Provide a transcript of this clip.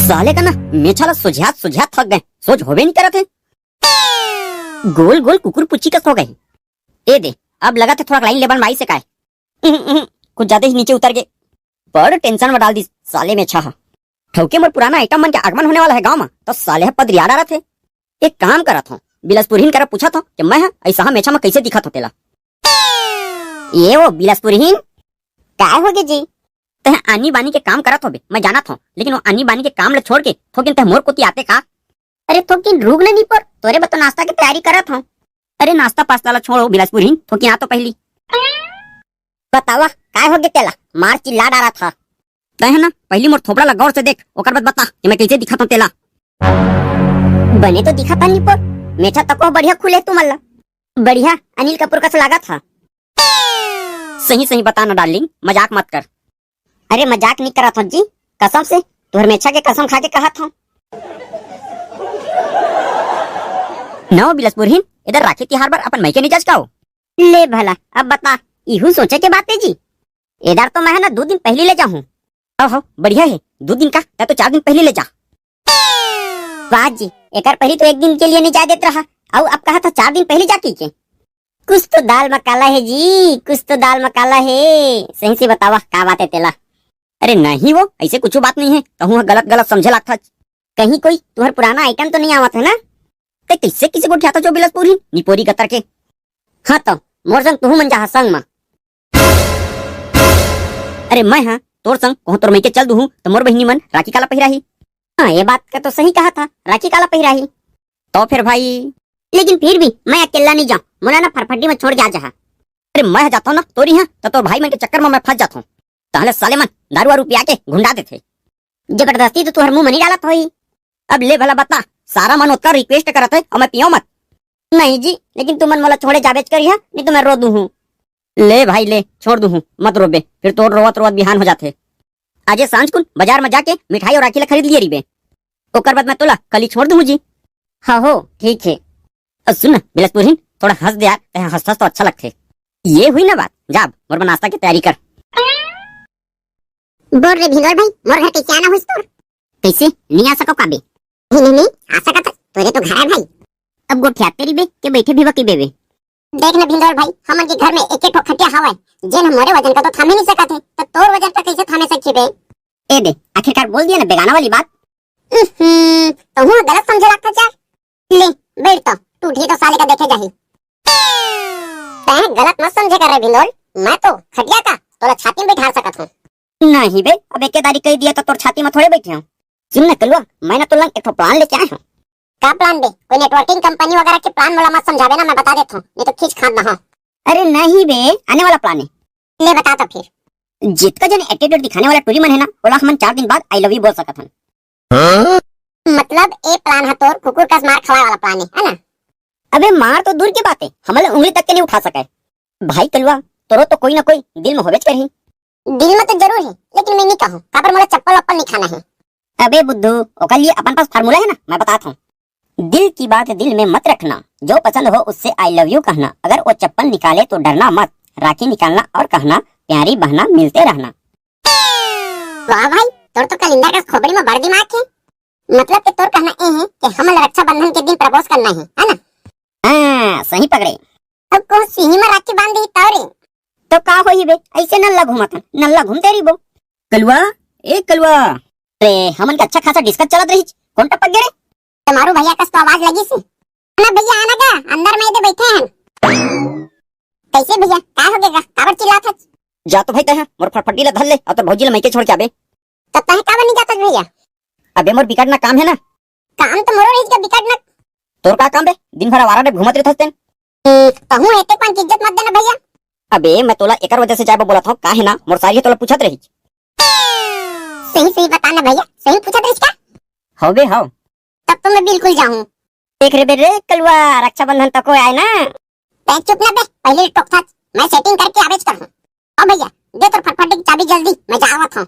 साले का ना मेछाला सुझात थक गए, सोच होवे नहीं करत है। गोल गोल कुकुर पुच्ची का सो गए। ए दे अब लगा थे थोड़ा लाइन लेबल माई से काय कुछ ज्यादा ही नीचे उतर गए। बड़ टेंशन में डाल दी साले में छा ठौके मोर पुराना आइटम मन के आगमन होने वाला है गांव में, तो साले है पद रियाड़ा थे। एक काम करत हूँ, बिलासपुरहीन करा पूछा था कि मैं ऐसा मेछा में कैसे दिखा था तेला। ये वो बिलासपुरहीन काय हो गए जी? तह आनी बानी के काम करत होबे, मैं जाना था, लेकिन वो आनी बानी के काम ले छोड़ के थोकिन तह मोर कोती आते का? अरे थोकिन रुक नहीं पर तोरे बतो नाश्ता की तैयारी करत हूँ। अरे नाश्ता पास्ता ला छोड़ो बिलासपुरहीन, थोकिन आ तो पहली बतावा काय हो गए तेला? मार चिल्ला डाला था तह ना, पहली मोर थोबड़ा ला गौर से देख, ओकर बाद बता कि मैं कैसे दिखा था तेला। बने तो दिखा था नहीं पर मेछा तको बढ़िया खुले तू मल्ला, बढ़िया अनिल कपूर का लगा था। सही सही बता ना डार्लिंग, मजाक मत कर। अरे मजाक नहीं करा था जी, कसम से तुहर मेछा के कसम खा के कहा था। नौ बिलासपुरहीन इधर राखी तिहार पर अपन मैके नहीं जचकाओ। ले भला अब बता, इहू सोचे के बात है जी। इधर तो मैं ना 2 दिन पहले ले जाऊँ। ओहो बढ़िया है, 2 दिन का या तो 4 दिन पहले ले जा। वाह जी, एक पहले तो 1 दिन के लिए नहीं जा देता रहा, और अब कहा था 4 दिन पहले जाके के। कुछ तो दाल मकाला है जी, कुछ तो दाल मकाला है। सही से बतावा क्या बात है तेला? अरे नहीं वो ऐसे कुछ बात नहीं है, कहूँ गलत गलत समझे लगता। कहीं कोई तुम्हारा पुराना आइटम तो नहीं आवत है ना? ते किससे किसी को उठाता जो बिलासपुरहीन निपोरी कतर के? हाँ तो मोर संग तू मन जा संग में। अरे मैं हाँ तोर संग कहूँ तोर मैं के चल दूँ तो मोर बहिनी मन राखी काला पहिराही। हाँ ये बात का तो सही कहा था, राखी काला पहिराही। तो फिर भाई, लेकिन फिर भी मैं अकेला नहीं जाऊँ, मुला ना फरफटी में छोड़ के आ जा। अरे मैं जाता हूँ ना तोरी यहाँ तो तोर भाई मन के चक्कर में मैं फंस जाता हूँ। ताहले साले मन दारू वारू पिया के गुंडा देते, जबरदस्ती तो तुहर मुंह मनी डालत होई। अब ले भला बता, सारा मन उत्तर रिक्वेस्ट करत है और मैं पियो मत? नहीं जी, लेकिन तुम मन मोला छोड़े जाबेच करिया, नहीं तो मैं रो दूँ। ले भाई ले छोड़ दूँ, मत रोबे, फिर तोर रोवत रोवत बिहान हो जाते। आजे सांझ कुन बाजार में जाके मिठाई और राखी ला खरीद लिए रिबे, ओकर बाद मैं तोला कल ही छोड़ दूँ जी। हाँ हो ठीक है। अब सुन बिलासपुरहीन थोड़ा हंस दे यार, हंस तो अच्छा लगते। ये हुई ना बात, जाब मोर नाश्ता की तैयारी कर। बोल रे भिंगोर भाई, मोर घर कैसे आना हुई तोर? कैसे नहीं आ सको काबे? नहीं आ सका था, तोरे तो घर है भाई। अब गोठिया तेरी बे के बैठे भी वकी बेबे। देख ना भिंगोर भाई, हमन के घर में एक एक खटिया हवा है, जेन हमरे वजन का तो थामे नहीं सकत है, तो तोर वजन का कैसे थामे सकछी बे? ए बे आखिरकार बोल दिया ना बेगाना वाली बात। तो हूं गलत समझे लगता चार। ले बैठ तो तू ठीक तो साले का देखे जाही। तैं गलत मत समझे कर रे भिंगोर, मैं तो खटिया का तोला छाती में बैठा सकत हूं। नहीं बे, अब एकेदारी कह दिया तो तोर छाती में थोड़े बैठे हूं। सुन ना कलुआ, मैं ना तो लंग एक प्लान लेके आया हूं। का प्लान बे? कोई नेटवर्किंग कंपनी वगैरह के प्लान मोला मत समझावे ना, मैं बता देता हूं, नहीं तो खींच खाद ना हो। अरे नहीं बे, आने वाला प्लान है। ले बता तो फिर। जितना जन एटीट्यूड दिखाने वाला टूरी मन है ना, ओला हम 4 दिन बाद आई लव यू बोल सकत हन। मतलब ए प्लान है तोर कुकुर का मार खवाए वाला प्लान है ना? अबे मार तो दूर की बात है, हमले उंगली तक के नहीं उठा सके। भाई कलुआ तोरो तो कोई ना कोई दिल में होवेच करही। दिल में तो जरूर है, लेकिन मैं नहीं कहूँ काबर मोला चप्पल वप्पल नहीं खाना है। अबे बुद्धू, ओकर लिए अपन पास फार्मूला है ना, मैं बताता हूँ। दिल की बात दिल में मत रखना, जो पसंद हो उससे आई लव यू कहना, अगर वो चप्पल निकाले तो डरना मत, राखी निकालना और कहना प्यारी बहना मिलते रहना। वाह भाई, तोर तो कलिंदर का खोपड़ी में बड़ दिमाग है। मतलब कि तोर कहना ये है कि हमें रक्षाबंधन के दिन प्रपोज करना है ना? हाँ सही पकड़े। अब कौन सिही में राखी बांध दी तारे तो का होई बे? ऐसे नल्ला घूमत नल्ला घूमते रही बो। कलुआ ए कलुआ, अरे हमन का अच्छा खासा डिस्कस चलत रही, कौन टपक गए रे? तुम्हारू भैया का तो आवाज लगी सी ना? भैया आना का अंदर में इधर बैठे हैं। कैसे भैया का हो गया, काबर चिल्लात है? जा तो भाई तह मोर फटफटी ला धर ले और तो भौजी ला मैके छोड़ के आबे। तब तह का बनी जात भैया? अबे मोर बिकट ना काम है ना। काम तो मोरो रही का बिकट ना। तोर का काम बे? दिन भर आवारा घूमत रहत हन। कहूं एक एक की इज्जत मत देना भैया। अबे मैं तोला एकर वजह से जाए बोला था, का है ना मोर सारी तोला पूछत रही। सही सही बताना भैया, सही पूछत रही का? हो बे हो। तब तो मैं बिल्कुल जाऊं। देख रे बे कलुआ, रक्षाबंधन तक आए ना। तै चुप ना बे, पहले टोक था, मैं सेटिंग करके आवेच कर हूं। ओ भैया दे तो फटफटी की चाबी जल्दी, मैं जावत हूं।